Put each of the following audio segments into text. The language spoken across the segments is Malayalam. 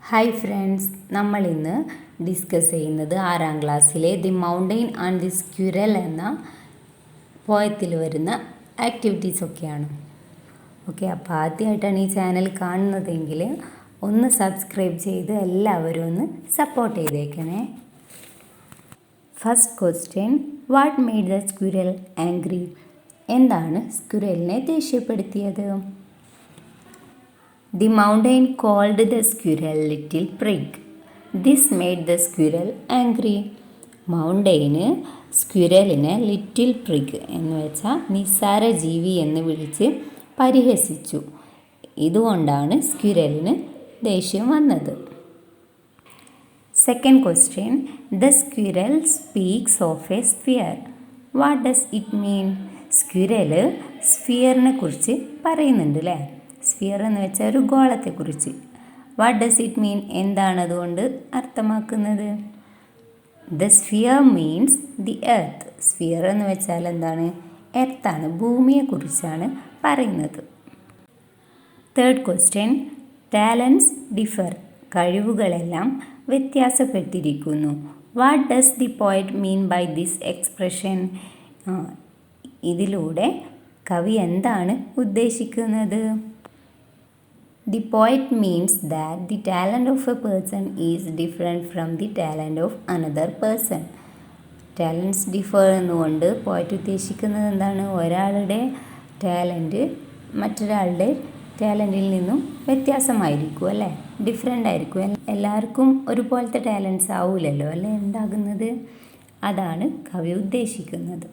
ഹായ് ഫ്രണ്ട്സ്, നമ്മൾ ഇന്ന് ഡിസ്കസ് ചെയ്യുന്നത് 6ാം ക്ലാസ്സിലെ the mountain and the squirrel എന്ന പോയത്തിൽ വരുന്ന ആക്ടിവിറ്റീസൊക്കെയാണ്. ഓക്കെ, അപ്പോൾ ആദ്യമായിട്ടാണ് ഈ ചാനൽ കാണുന്നതെങ്കിൽ ഒന്ന് സബ്സ്ക്രൈബ് ചെയ്ത് എല്ലാവരും ഒന്ന് സപ്പോർട്ട് ചെയ്തേക്കണേ. First question, what made the squirrel angry? എന്താണ് സ്ക്വിറലിനെ ദേഷ്യപ്പെടുത്തിയത്? The mountain called the squirrel little prig. This made the squirrel angry. Mountain സ്ക്വിറലിനെ ലിറ്റിൽ പ്രിഗ് എന്ന് വെച്ചാൽ നിസ്സാര ജീവി എന്ന് വിളിച്ച് പരിഹസിച്ചു. ഇതുകൊണ്ടാണ് സ്ക്വിറലിന് ദേഷ്യം വന്നത്. Second question, the squirrel speaks of a sphere. What does it mean? Squirrel സ്ഫിയറിനെ കുറിച്ച് പറയുന്നുണ്ട് അല്ലേ? സ്ഫിയർ എന്ന് വെച്ചാൽ ഒരു ഗോളത്തെക്കുറിച്ച്. What does it mean? എന്താണ് അതുകൊണ്ട് അർത്ഥമാക്കുന്നത്? The sphere means the earth. Sphere എന്ന് വെച്ചാൽ എന്താണ്? എർത്താണ്, ഭൂമിയെക്കുറിച്ചാണ് പറയുന്നത്. Third question, talents differ. കഴിവുകളെല്ലാം വ്യത്യാസപ്പെട്ടിരിക്കുന്നു. What does the poet mean by this expression? ഇതിലൂടെ കവി എന്താണ് ഉദ്ദേശിക്കുന്നത്? The poet means that the talent of a person is different from the talent of another person. Talents differ എന്നുകൊണ്ട് പോയറ്റ് ഉദ്ദേശിക്കുന്നത് എന്താണ്? ഒരാളുടെ ടാലൻറ്റ് മറ്റൊരാളുടെ ടാലൻറ്റിൽ നിന്നും വ്യത്യാസമായിരിക്കും അല്ലേ? ഡിഫറെൻ്റ് ആയിരിക്കും. എല്ലാവർക്കും ഒരുപോലത്തെ ടാലൻസ് ആവില്ലല്ലോ അല്ലേ ഉണ്ടാകുന്നത്? അതാണ് കവി ഉദ്ദേശിക്കുന്നത്.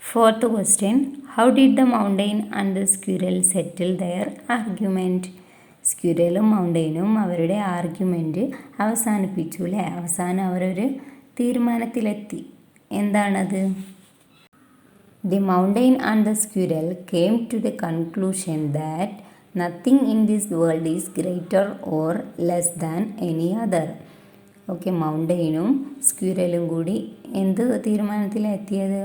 Fourth question, how did the mountain and the squirrel settle their argument? സ്ക്വിറലും മൗണ്ടെയിനും അവരുടെ ആർഗ്യുമെൻറ്റ് അവസാനിപ്പിച്ചു അല്ലേ? അവസാനം അവരൊരു തീരുമാനത്തിലെത്തി. എന്താണത്? The mountain and the squirrel came to the conclusion that nothing in this world is greater or less than any other. Okay, മൗണ്ടെയിനും സ്ക്വിറലും കൂടി എന്ത് തീരുമാനത്തിലെത്തിയത്?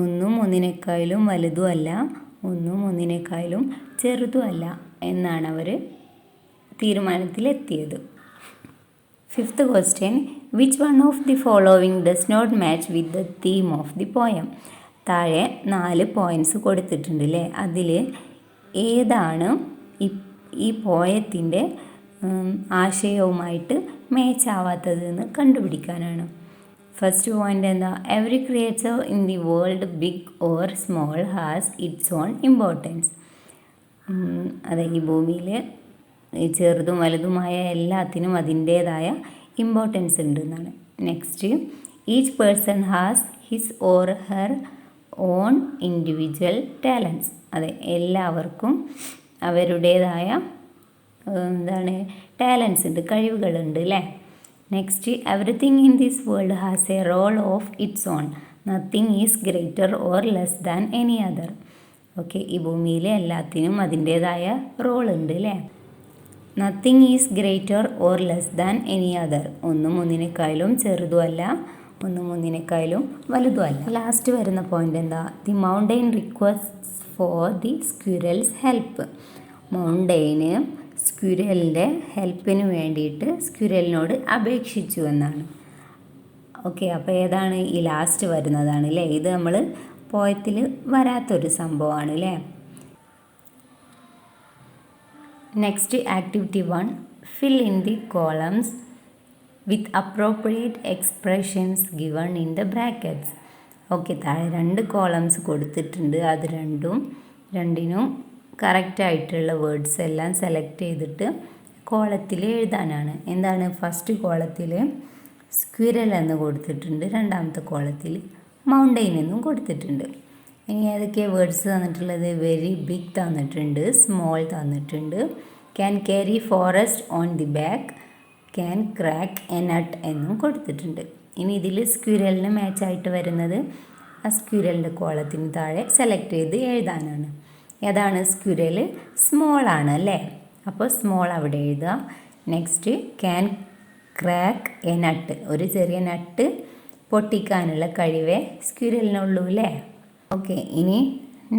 ഒന്നും ഒന്നിനേക്കാളും വലുതുമല്ല, ഒന്നും ഒന്നിനേക്കാളും ചെറുതുമല്ല എന്നാണ് അവർ തീരുമാനത്തിലെത്തിയത്. Fifth question, which one of the following does not match with the theme of the poem? താഴെ 4 പോയിൻറ്റ്സ് കൊടുത്തിട്ടുണ്ട് അല്ലേ? അതിൽ ഏതാണ് ഈ പോയത്തിൻ്റെ ആശയവുമായിട്ട് മാച്ച് ആവാത്തതെന്ന് കണ്ടുപിടിക്കാനാണ്. ഫസ്റ്റ് പോയിൻ്റ് എന്താ? Every creature in the world big or small has its own importance. അതെ, ഈ ഭൂമിയിൽ ചെറുതും വലുതുമായ എല്ലാത്തിനും അതിൻ്റേതായ ഇമ്പോർട്ടൻസ് ഉണ്ട് എന്നാണ്. Next, each person has his or her own individual talents. അതെ, എല്ലാവർക്കും അവരുടേതായ ടാലൻസ് ഉണ്ട്, കഴിവുകളുണ്ട് അല്ലേ? Next, everything in this world has a role of its own. Nothing is greater or less than any other. Okay, ഈ ഭൂമിയിലെ എല്ലാത്തിനും അതിൻ്റേതായ റോൾ ഉണ്ട് അല്ലേ? Nothing is greater or less than any other. ഒന്നും ഒന്നിനേക്കാളും ചെറുതുമല്ല, ഒന്നും ഒന്നിനേക്കാളും വലുതുമല്ല. ലാസ്റ്റ് വരുന്ന പോയിൻ്റ് എന്താ? The mountain request for the squirrel's help. Mountain സ്ക്വിറലിൻ്റെ ഹെൽപ്പിന് വേണ്ടിയിട്ട് സ്ക്വിറലിനോട് അപേക്ഷിച്ചു എന്നാണ്. ഓക്കെ, അപ്പോൾ ഏതാണ്? ഈ ലാസ്റ്റ് വരുന്നതാണ് അല്ലേ? ഇത് നമ്മൾ പോയത്തിൽ വരാത്തൊരു സംഭവമാണ് അല്ലേ? Next, activity 1, fill in the columns with appropriate expressions given in the brackets. Okay, താഴെ 2 കോളംസ് കൊടുത്തിട്ടുണ്ട്. അത് രണ്ടിനും കറക്റ്റായിട്ടുള്ള വേർഡ്സ് എല്ലാം സെലക്ട് ചെയ്തിട്ട് കോളത്തിൽ എഴുതാനാണ്. എന്താണ്? ഫസ്റ്റ് കോളത്തിൽ സ്ക്വിറൽ എന്ന് കൊടുത്തിട്ടുണ്ട്, രണ്ടാമത്തെ കോളത്തിൽ മൗണ്ടെയിൻ എന്നും കൊടുത്തിട്ടുണ്ട്. ഇനി ഏതൊക്കെ വേർഡ്സ് തന്നിട്ടുള്ളത്? വെരി ബിഗ് തന്നിട്ടുണ്ട്, സ്മോൾ തന്നിട്ടുണ്ട്, can carry forest on the back, can crack a nut എന്നും കൊടുത്തിട്ടുണ്ട്. ഇനി ഇതിൽ സ്ക്വിറലിന് മാച്ചായിട്ട് വരുന്നത് ആ സ്ക്വിറലിൻ്റെ കോളത്തിന് താഴെ സെലക്ട് ചെയ്ത് എഴുതാനാണ്. ഏതാണ്? സ്ക്വിറൽ സ്മോൾ ആണ് അല്ലേ? അപ്പോൾ സ്മോൾ അവിടെ എഴുതുക. നെക്സ്റ്റ്, ക്യാൻ ക്രാക്ക് എ നട്ട്. ഒരു ചെറിയ നട്ട് പൊട്ടിക്കാനുള്ള കഴിവേ സ്ക്വിറലിനുള്ളൂ അല്ലേ? ഓക്കെ, ഇനി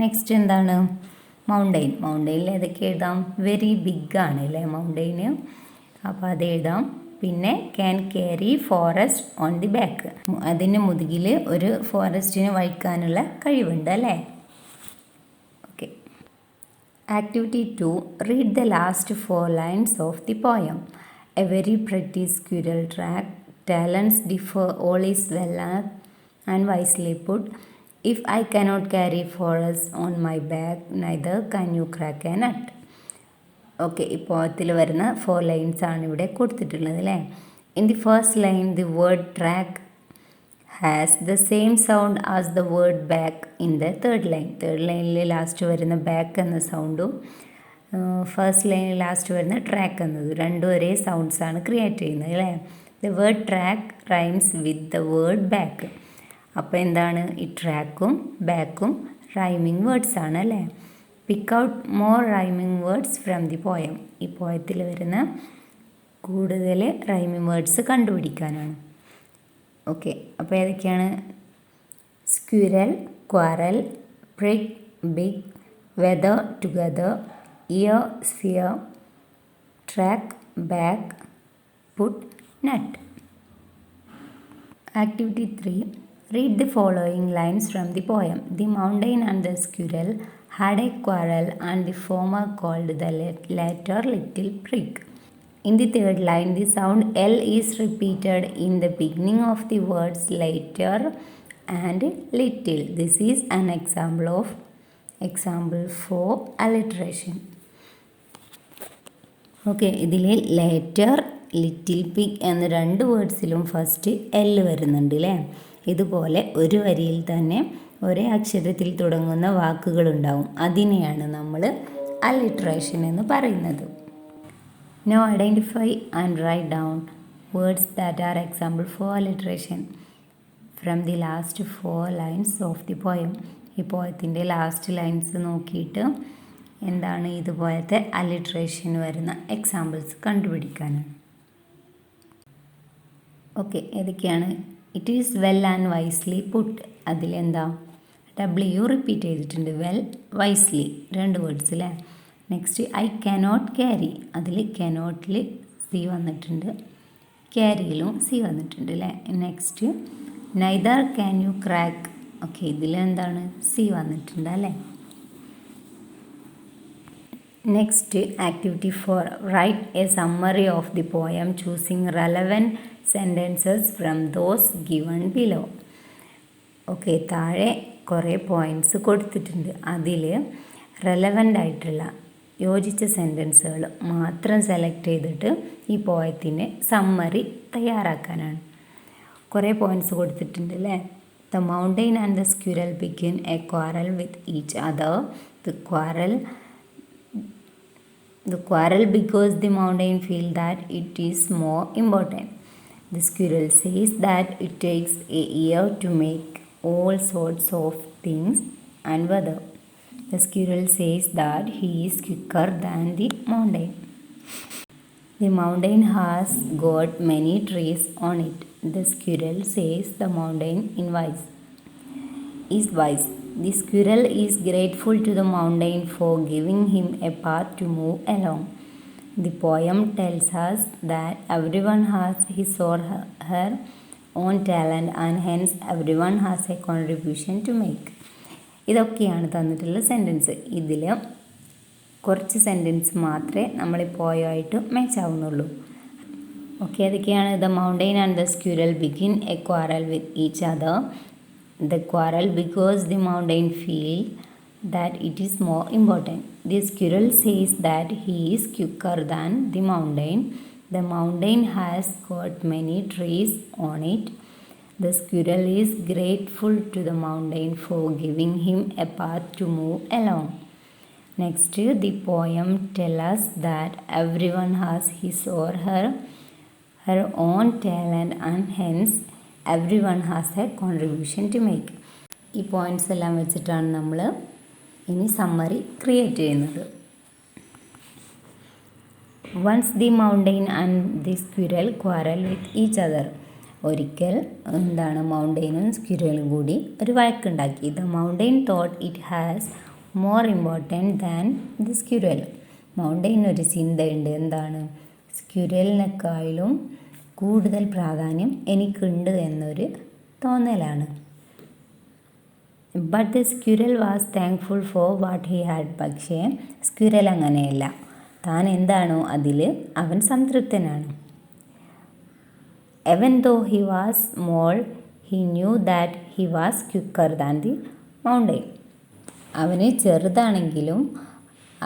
നെക്സ്റ്റ് എന്താണ്? മൗണ്ടെയിൻ. മൗണ്ടെയിനിൽ ഏതൊക്കെ എഴുതാം? വെരി ബിഗ് ആണ് അല്ലേ മൗണ്ടെയിന്? അപ്പോൾ അത് എഴുതാം. പിന്നെ can carry forest on the back, അതിന് മുതുകിൽ ഒരു ഫോറസ്റ്റിനെ വഹിക്കാനുള്ള കഴിവുണ്ട് അല്ലേ. Okay. Activity 2, read the last 4 lines of the poem. A very pretty squirrel track, talents differ, all is well and wisely put. If I cannot carry forest on my back, neither can you crack a nut. Okay, ഈ പോയത്തിൽ വരുന്ന 4 lines ആണ് ഇവിടെ കൊടുത്തിട്ടുള്ളത് അല്ലേ. In the first line the word track has the same sound as the word back in the third line. Third ലൈനിൽ ലാസ്റ്റ് വരുന്ന ബാക്ക് എന്ന സൗണ്ടും ഫസ്റ്റ് ലൈനിൽ ലാസ്റ്റ് വരുന്ന ട്രാക്ക് എന്നതും രണ്ടും ഒരേ സൗണ്ട്സാണ് ക്രിയേറ്റ് ചെയ്യുന്നത് അല്ലേ. The word track rhymes with the word back. അപ്പോൾ എന്താണ്, ഈ ട്രാക്കും ബാക്കും റൈമിങ് വേർഡ്സ് ആണ് അല്ലേ. Pick out more rhyming words from the poem. ഈ പോയത്തിൽ വരുന്ന കൂടുതൽ റൈമിങ് വേർഡ്സ് കണ്ടുപിടിക്കാനാണ്. ഓക്കെ, അപ്പോൾ ഏതൊക്കെയാണ്? Squirrel, quarrel, prick, big, weather, together, ear, sphere, track, back, put, nut. Activity 3, read the following lines from the poem. The mountain and the squirrel had a quarrel, and the former called the latter little prig. In the third line, the sound L is repeated in the beginning of the words later and little. This is an example for alliteration. Okay, ഇതിൽ ലേറ്റർ, ലിറ്റിൽ പിഗ് എന്ന 2 വേർഡ്സിലും ഫസ്റ്റ് എൽ വരുന്നുണ്ട് അല്ലേ. ഇതുപോലെ ഒരു വരിയിൽ തന്നെ ഒരേ അക്ഷരത്തിൽ തുടങ്ങുന്ന വാക്കുകളുണ്ടാവും. അതിനെയാണ് നമ്മൾ അലിട്രേഷൻ എന്ന് പറയുന്നത്. Now identify and write down words that are example for alliteration from the last 4 lines of the poem. ഈ പോയത്തിൻ്റെ ലാസ്റ്റ് ലൈൻസ് നോക്കിയിട്ട് എന്താണ് ഇതുപോലത്തെ അലിട്രേഷൻ വരുന്ന എക്സാമ്പിൾസ് കണ്ടുപിടിക്കാനാണ്. ഓക്കെ, ഏതൊക്കെയാണ്? It is well and wisely put. അതിലെന്താ W റിപ്പീറ്റ് ചെയ്തിട്ടുണ്ട്. വെൽ, വൈസ്ലി 2 വേർഡ്സ് അല്ലേ. Next I cannot carry. അതിൽ കനോട്ടിൽ സി വന്നിട്ടുണ്ട്, ക്യാരിയിലും സി വന്നിട്ടുണ്ട് അല്ലേ. Next neither can you crack. Okay, ഇതിലെന്താണ് സി വന്നിട്ടുണ്ട് അല്ലേ. Next activity 4, write a summary of the poem choosing relevant sentences from those given below. Okay, താഴെ കുറേ പോയിൻറ്റ്സ് കൊടുത്തിട്ടുണ്ട്. അതിൽ റെലവൻ്റ് ആയിട്ടുള്ള യോജിച്ച സെൻറ്റൻസുകൾ മാത്രം സെലക്ട് ചെയ്തിട്ട് ഈ പോയത്തിന് സമ്മറി തയ്യാറാക്കാനാണ്. കുറേ പോയിൻറ്റ്സ് കൊടുത്തിട്ടുണ്ട് അല്ലേ. The mountain and the squirrel begin A quarrel with each other. The quarrel because the mountain feel that it is more important. The squirrel says that it takes a year to make all sorts of things and weather. The squirrel says that he is quicker than the mountain. The mountain has got many trees on it. The squirrel says the mountain is wise. The squirrel is grateful to the mountain for giving him a path to move along. The poem tells us that everyone has his or her own talent and hence everyone has a contribution to make. ഇതൊക്കെയാണ് തന്നിട്ടുള്ള സെൻറ്റൻസ്. ഇതിൽ കുറച്ച് സെൻറ്റൻസ് മാത്രമേ നമ്മൾ ഈ പോയമായിട്ട് മാച്ച് ആവുന്നുള്ളൂ. ഓക്കെ, അതൊക്കെയാണ് the mountain and the squirrel begin A quarrel with each other. The quarrel because the mountain feel that it is more important. The squirrel says that he is quicker than the mountain. The mountain has got many trees on it. The squirrel is grateful to the mountain for giving him a path to move along. Next, the poem tells us that everyone has his or her own talent and hence everyone has a contribution to make. ഈ പോയിൻറ്റ്സ് എല്ലാം വെച്ചിട്ടാണ് നമ്മൾ ഇനി സമ്മറി ക്രിയേറ്റ് ചെയ്യുന്നത്. Once the mountain and the squirrel quarrel with each other. ഒരിക്കൽ എന്താണ് മൗണ്ടെയിനും സ്ക്വിറലും കൂടി ഒരു വഴക്കുണ്ടാക്കി. The mountain thought it has more important than the squirrel. Mountain ഒരു ചിന്തയുണ്ട്, എന്താണ് സ്ക്വിരലിനേക്കാളും കൂടുതൽ പ്രാധാന്യം എനിക്കുണ്ട് എന്നൊരു തോന്നലാണ്. But the squirrel was thankful for what he had. പക്ഷേ സ്ക്വിരൽ അങ്ങനെയല്ല. താൻ എന്താണോ അതിൽ അവൻ സംതൃപ്തനാണ്. Even though he was small, he knew that he was quicker than the mountain. അവന് ചെറുതാണെങ്കിലും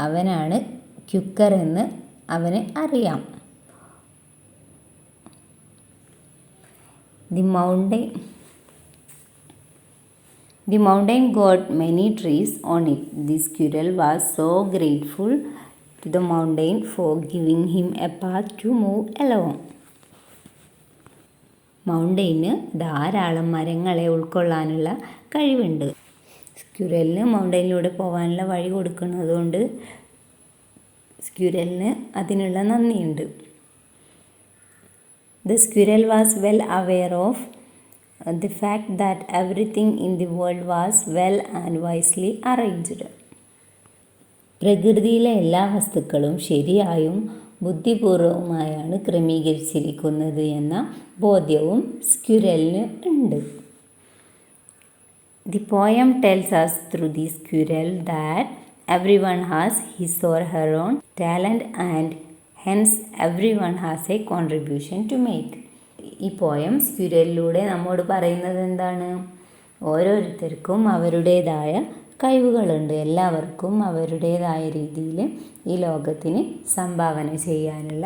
അവനാണ് ക്വിക്കർ എന്ന് അവന് അറിയാം. The mountain got many trees on it. The squirrel was so grateful to the mountain for giving him a path to move along. മൗണ്ടെയിന് ധാരാളം മരങ്ങളെ ഉൾക്കൊള്ളാനുള്ള കഴിവുണ്ട്. സ്ക്വിരലിന് മൗണ്ടെയിനിലൂടെ പോകാനുള്ള വഴി കൊടുക്കുന്നതുകൊണ്ട് സ്ക്വിരലിന് അതിനുള്ള നന്ദിയുണ്ട്. The squirrel was well aware of the fact that everything in the world was well and wisely arranged. പ്രകൃതിയിലെ എല്ലാ വസ്തുക്കളും ശരിയായും ബുദ്ധിപൂർവമായാണ് ക്രമീകരിച്ചിരിക്കുന്നത് എന്ന ബോധ്യവും സ്ക്വിരലിന് ഉണ്ട്. The poem tells us through the squirrel that everyone has his or her own talent and hence everyone has a contribution to make. ഈ പോയം സ്ക്വിരലിലൂടെ നമ്മോട് പറയുന്നത് എന്താണ്? ഓരോരുത്തർക്കും അവരുടേതായ കഴിവുകളുണ്ട്. എല്ലാവർക്കും അവരുടേതായ രീതിയിൽ ഈ ലോകത്തിന് സംഭാവന ചെയ്യാനുള്ള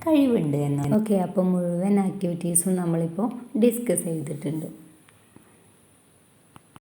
കഴിവുണ്ട് എന്നാണ്. ഓക്കെ, അപ്പോൾ മുഴുവൻ ആക്ടിവിറ്റീസും നമ്മളിപ്പോൾ ഡിസ്കസ് ചെയ്തിട്ടുണ്ട്.